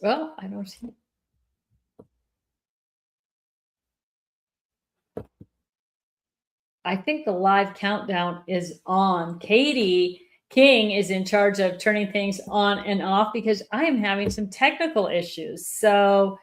Well, I don't see. I think the live countdown is on. Katie King is in charge of turning things on and off because I am having some technical issues. So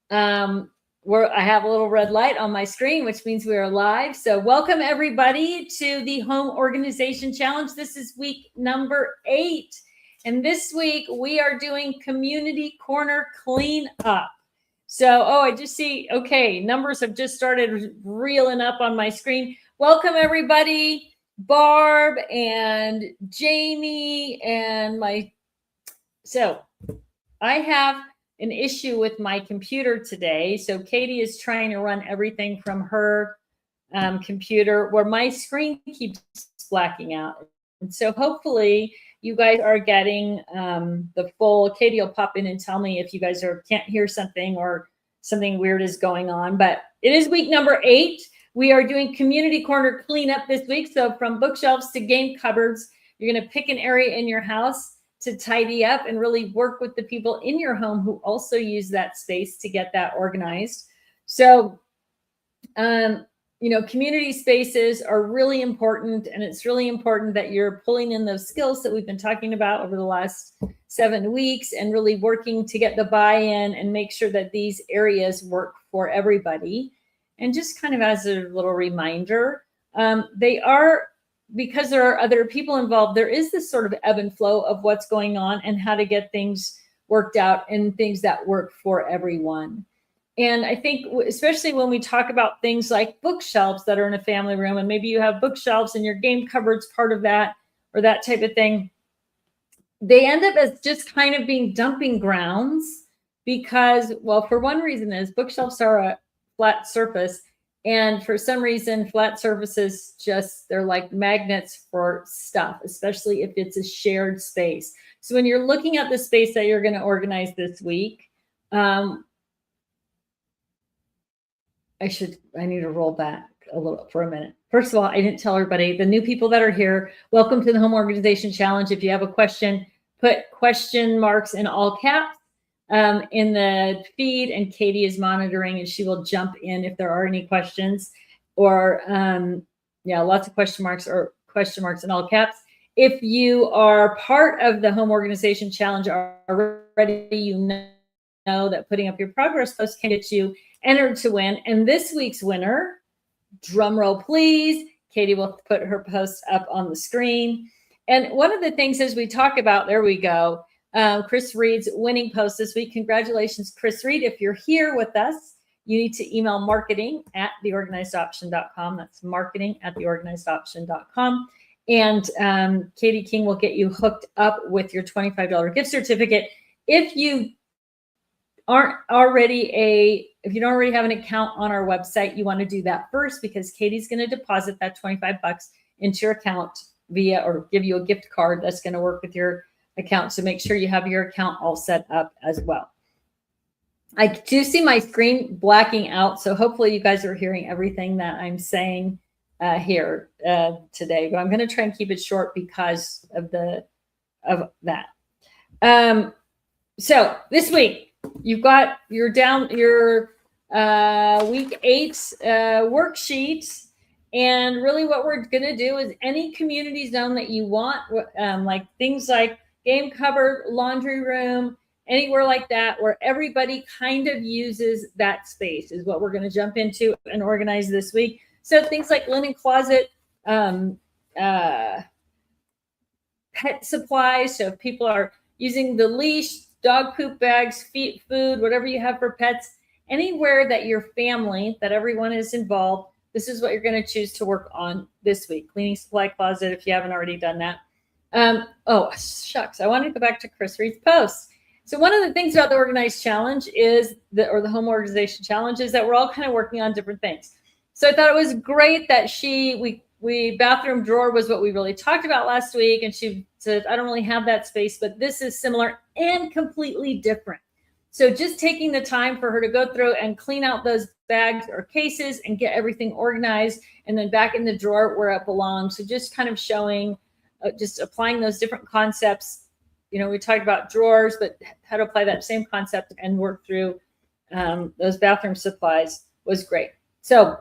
I have a little red light on my screen, which means we are live. So welcome everybody to the Home Organization Challenge. This is week number 8. And this week we are doing Community Corner Cleanup. So, I just see, okay, numbers have just started reeling up on my screen. Welcome everybody, Barb and Jamie and so I have an issue with my computer today. So Katie is trying to run everything from her computer where my screen keeps blacking out. And so hopefully you guys are getting the full. Katie will pop in and tell me if you guys can't hear something or something weird is going on. But it is week number 8. We are doing Community Corner Cleanup this week. So from bookshelves to game cupboards, you're going to pick an area in your house to tidy up and really work with the people in your home who also use that space to get that organized. So, community spaces are really important, and it's really important that you're pulling in those skills that we've been talking about over the last 7 weeks and really working to get the buy-in and make sure that these areas work for everybody. And just kind of as a little reminder, because there are other people involved, there is this sort of ebb and flow of what's going on and how to get things worked out and things that work for everyone. And I think especially when we talk about things like bookshelves that are in a family room, and maybe you have bookshelves and your game cupboard's part of that or that type of thing, they end up as just kind of being dumping grounds because, well, for one reason is bookshelves are a flat surface. And for some reason, flat surfaces they're like magnets for stuff, especially if it's a shared space. So when you're looking at the space that you're going to organize this week, I need to roll back a little for a minute. First of all, I didn't tell everybody, the new people that are here, welcome to the Home Organization Challenge. If you have a question, put question marks in all caps in the feed, and Katie is monitoring and she will jump in if there are any questions or lots of question marks or question marks in all caps. If you are part of the Home Organization Challenge already, you know that putting up your progress post can get you entered to win. And this week's winner, drum roll please, Katie will put her post up on the screen. And one of the things as we talk about, there we go, Chris Reed's winning post this week. Congratulations, Chris Reed. If you're here with us, you need to email marketing@theorganizedoption.com. That's marketing@theorganizedoption.com. And Katie King will get you hooked up with your $25 gift certificate. If you don't already have an account on our website, you want to do that first because Katie's going to deposit that $25 into your account or give you a gift card that's going to work with your account. So make sure you have your account all set up as well. I do see my screen blacking out, so hopefully you guys are hearing everything that I'm saying here today. But I'm going to try and keep it short because of that. So this week you've got your week 8 worksheet. And really what we're going to do is any community zone that you want, like things like game cupboard, laundry room, anywhere like that, where everybody kind of uses that space is what we're going to jump into and organize this week. So things like linen closet, pet supplies. So if people are using the leash, dog poop bags, food, whatever you have for pets, anywhere that your family, that everyone is involved, this is what you're going to choose to work on this week. Cleaning supply closet, if you haven't already done that. Oh, shucks. I want to go back to Chris Reed's post. So one of the things about the Organized Challenge the Home Organization Challenge is that we're all kind of working on different things. So I thought it was great that we bathroom drawer was what we really talked about last week. And she said, I don't really have that space, but this is similar and completely different. So just taking the time for her to go through and clean out those bags or cases and get everything organized and then back in the drawer where it belongs. So just kind of showing, just applying those different concepts we talked about drawers, but how to apply that same concept and work through those bathroom supplies was great. So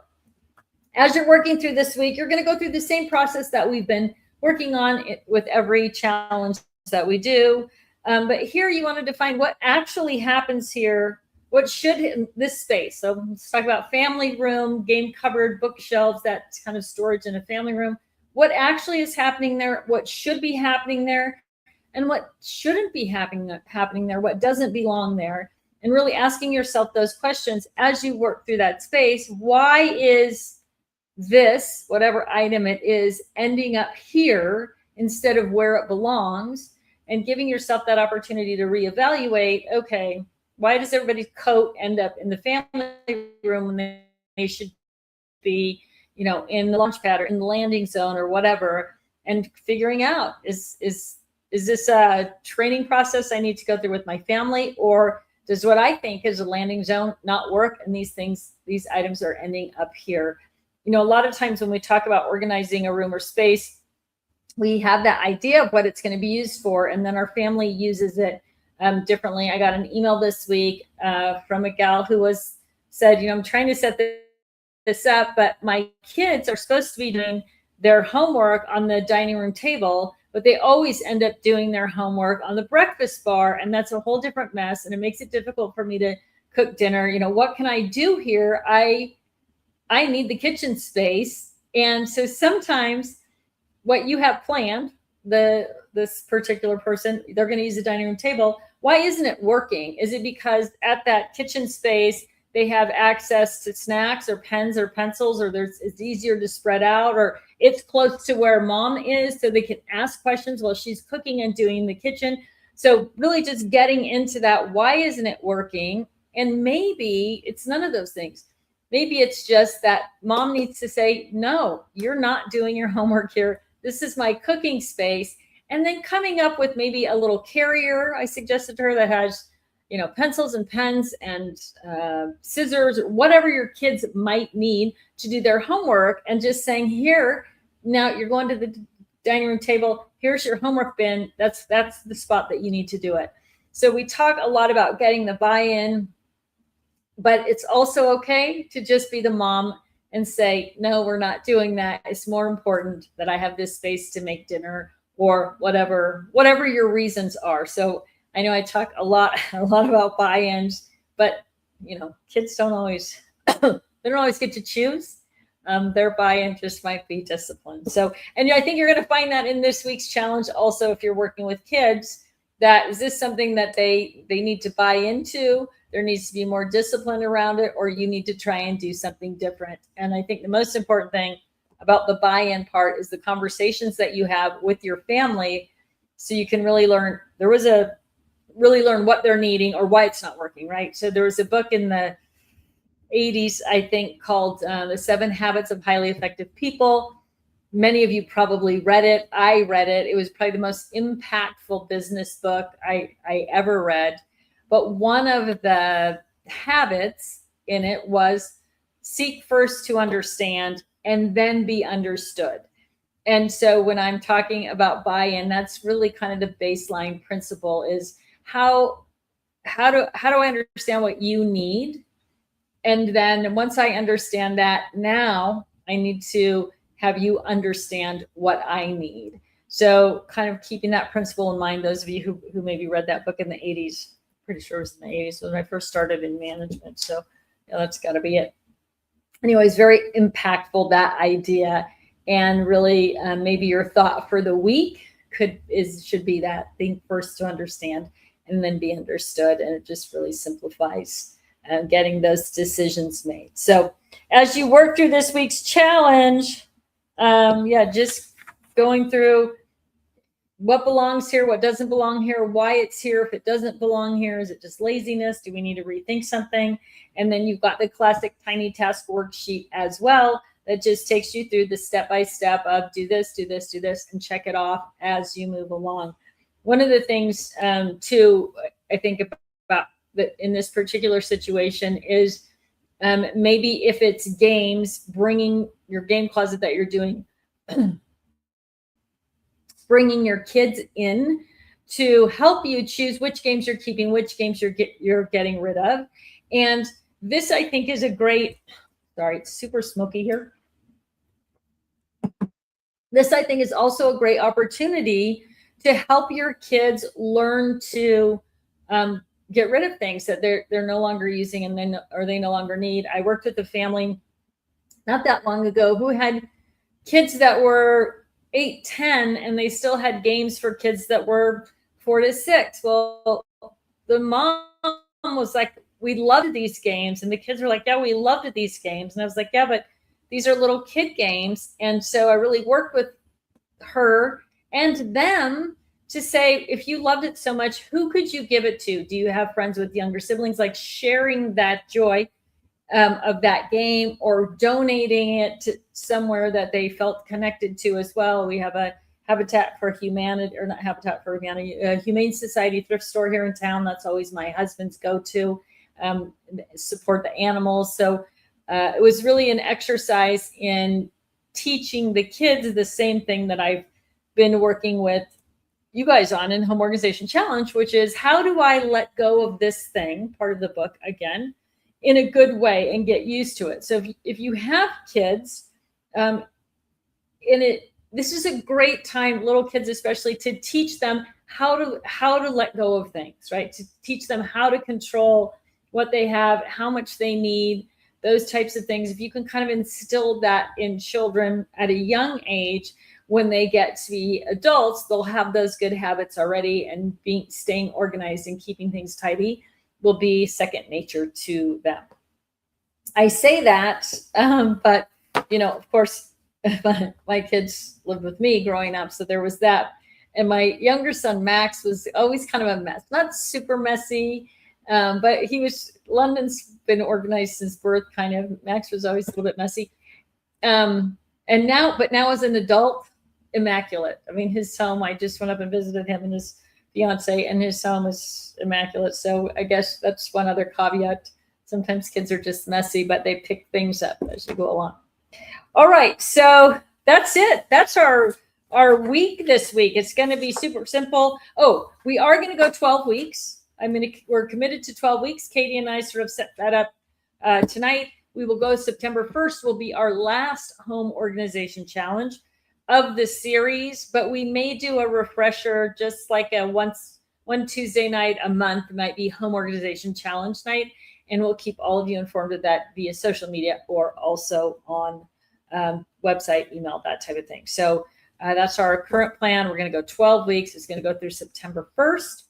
as you're working through this week, you're going to go through the same process that we've been working on with every challenge that we do. But here you want to define what actually happens here. What should in this space? So let's talk about family room, game cupboard, bookshelves, that kind of storage in a family room. What actually is happening there? What should be happening there? And what shouldn't be happening there? What doesn't belong there? And really asking yourself those questions as you work through that space. Why is this, whatever item it is, ending up here instead of where it belongs? And giving yourself that opportunity to reevaluate, okay, why does everybody's coat end up in the family room when they should be, in the launch pad or in the landing zone or whatever? And figuring out, is this a training process I need to go through with my family, or does what I think is a landing zone not work, and these items are ending up here? A lot of times when we talk about organizing a room or space, we have that idea of what it's going to be used for, and then our family uses it differently. I got an email this week from a gal who said, I'm trying to set this up, but my kids are supposed to be doing their homework on the dining room table, but they always end up doing their homework on the breakfast bar, and that's a whole different mess, and it makes it difficult for me to cook dinner. What can I do here? I need the kitchen space. And so sometimes what you have planned, this particular person, they're going to use the dining room table. Why isn't it working? Is it because at that kitchen space, they have access to snacks or pens or pencils, or it's easier to spread out, or it's close to where mom is so they can ask questions while she's cooking and doing the kitchen? So really just getting into that, why isn't it working? And maybe it's none of those things. Maybe it's just that mom needs to say, no, you're not doing your homework here. This is my cooking space. And then coming up with maybe a little carrier, I suggested to her, that has, pencils and pens and scissors, or whatever your kids might need to do their homework, and just saying, here, now you're going to the dining room table. Here's your homework bin. That's the spot that you need to do it. So we talk a lot about getting the buy-in, but it's also okay to just be the mom and say, no, we're not doing that. It's more important that I have this space to make dinner, or whatever your reasons are. So I know I talk a lot about buy-ins, but kids don't always get to choose. Their buy-in just might be discipline. So, and I think you're going to find that in this week's challenge also, if you're working with kids, that is this something that they need to buy into? There needs to be more discipline around it, or you need to try and do something different. And I think the most important thing about the buy-in part is the conversations that you have with your family, so you can really learn what they're needing or why it's not working, right? So there was a book in the 80s, I think, called The 7 Habits of Highly Effective People. Many of you probably read it. I read it. It was probably the most impactful business book I ever read. But one of the habits in it was seek first to understand and then be understood. And so when I'm talking about buy-in, that's really kind of the baseline principle, is how do I understand what you need? And then once I understand that, now I need to have you understand what I need. So kind of keeping that principle in mind, those of you who maybe read that book in the 80s, pretty sure it was in the 80s when I first started in management. So that's got to be it. Anyways, very impactful, that idea. And really maybe your thought for the week should be that: think first to understand and then be understood. And it just really simplifies getting those decisions made. So as you work through this week's challenge, just going through what belongs here, what doesn't belong here, why it's here. If it doesn't belong here, is it just laziness? Do we need to rethink something? And then you've got the classic tiny task worksheet as well, that just takes you through the step-by-step of do this, do this, do this, and check it off as you move along. One of the things too, I think about that in this particular situation is maybe if it's games, bringing your game closet that you're doing, bringing your kids in to help you choose which games you're keeping, which games you're getting rid of. And this, I think, is a great, sorry, it's super smoky here. This, I think, is also a great opportunity to help your kids learn to get rid of things that they're no longer using and then or they no longer need. I worked with a family not that long ago who had kids that were 8, 10, and they still had games for kids that were 4 to 6. Well, the mom was like, we loved these games. And the kids were like, yeah, we loved these games. And I was like, yeah, but these are little kid games. And so I really worked with her and them to say, if you loved it so much, who could you give it to? Do you have friends with younger siblings? Like sharing that joy of that game or donating it to somewhere that they felt connected to as well. We have a Habitat for Humanity, or not Habitat for Humanity, Humane Society thrift store here in town. That's always my husband's go-to, support the animals. So it was really an exercise in teaching the kids the same thing that I've been working with you guys on in Home Organization Challenge, which is how do I let go of this thing, part of the book again, in a good way and get used to it. So if you have kids, this is a great time, little kids especially, to teach them how to let go of things, right? To teach them how to control what they have, how much they need, those types of things. If you can kind of instill that in children at a young age, when they get to be adults, they'll have those good habits already, and staying organized and keeping things tidy will be second nature to them. I say that, but of course, my kids lived with me growing up, so there was that. And my younger son, Max, was always kind of a mess, not super messy, but London's been organized since birth, kind of. Max was always a little bit messy. But now as an adult, immaculate. I mean, his home, I just went up and visited him and his fiance, and his home is immaculate. So I guess that's one other caveat. Sometimes kids are just messy, but they pick things up as you go along. All right, so that's it. That's our week this week. It's going to be super simple. Oh, we are going to go 12 weeks. We're committed to 12 weeks. Katie and I sort of set that up tonight. We will go September 1st will be our last home organization challenge of the series, but we may do a refresher, just like one Tuesday night a month might be home organization challenge night. And we'll keep all of you informed of that via social media or also on website, email, that type of thing. So that's our current plan. We're going to go 12 weeks. It's going to go through September 1st.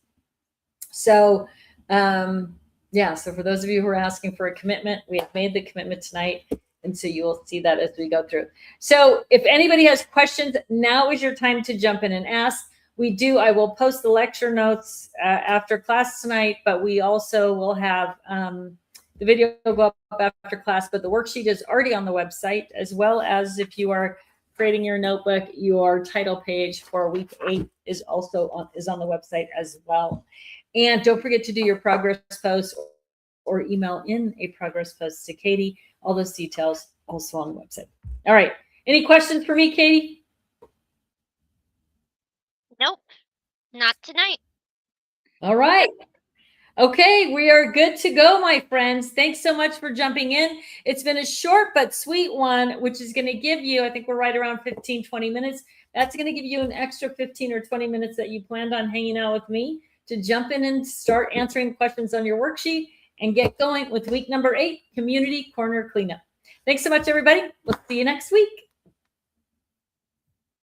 So so for those of you who are asking for a commitment, we have made the commitment tonight. And so you will see that as we go through. So if anybody has questions, now is your time to jump in and ask. I will post the lecture notes after class tonight, but we also will have the video go up after class, but the worksheet is already on the website, as well as if you are creating your notebook, your title page for week 8 is also on the website as well. And don't forget to do your progress post or email in a progress post to Katie. All those details also on the website. All right. Any questions for me, Katie? Nope, not tonight. All right. Okay, we are good to go, my friends. Thanks so much for jumping in. It's been a short but sweet one, which is going to give you, I think we're right around 15, 20 minutes. That's going to give you an extra 15 or 20 minutes that you planned on hanging out with me to jump in and start answering questions on your worksheet and get going with week number 8, Community Corner Cleanup. Thanks so much, everybody. We'll see you next week.